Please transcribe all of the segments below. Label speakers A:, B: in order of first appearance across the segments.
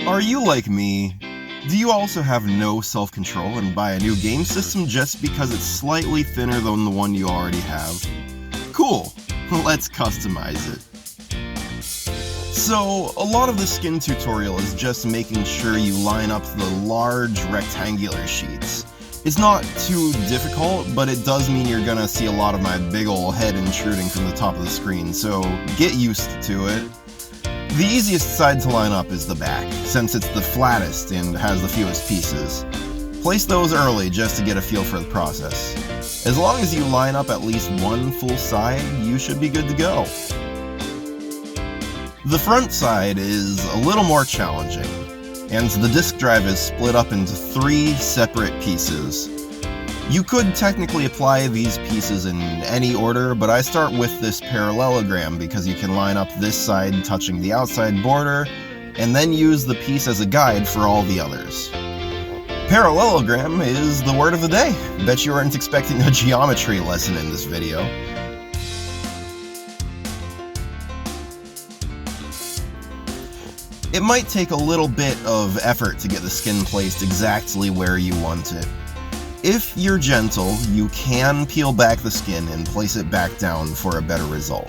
A: Are you like me? Do you also have no self-control and buy a new game system just because it's slightly thinner than the one you already have? Cool, let's customize it. So, a lot of the skin tutorial is just making sure you line up the large rectangular sheets. It's not too difficult, but it does mean you're gonna see a lot of my big ol' head intruding from the top of the screen, so get used to it. The easiest side to line up is the back, since it's the flattest and has the fewest pieces. Place those early just to get a feel for the process. As long as you line up at least one full side, you should be good to go. The front side is a little more challenging, and the disk drive is split up into 3 separate pieces. You could technically apply these pieces in any order, but I start with this parallelogram because you can line up this side touching the outside border, and then use the piece as a guide for all the others. Parallelogram is the word of the day. Bet you weren't expecting a geometry lesson in this video. It might take a little bit of effort to get the skin placed exactly where you want it. If you're gentle, you can peel back the skin and place it back down for a better result.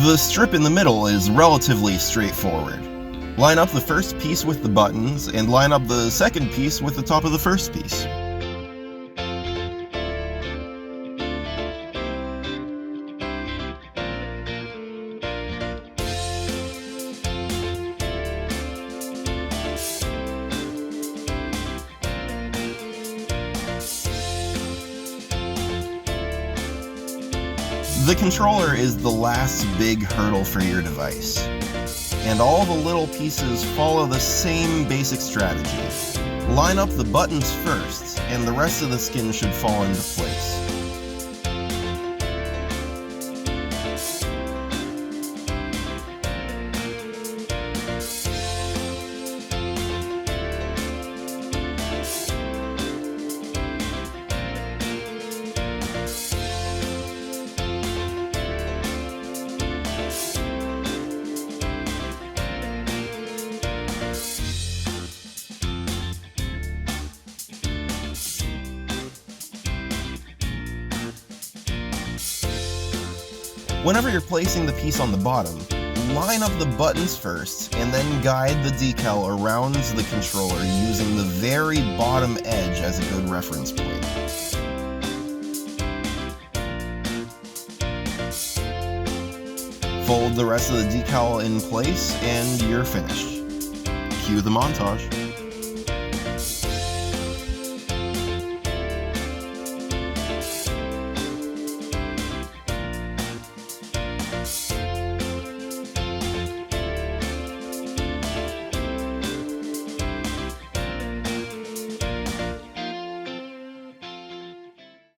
A: The strip in the middle is relatively straightforward. Line up the first piece with the buttons, and line up the second piece with the top of the first piece. The controller is the last big hurdle for your device, and all the little pieces follow the same basic strategy. Line up the buttons first, and the rest of the skin should fall into place. Whenever you're placing the piece on the bottom, line up the buttons first, and then guide the decal around the controller using the very bottom edge as a good reference point. Fold the rest of the decal in place, and you're finished. Cue the montage.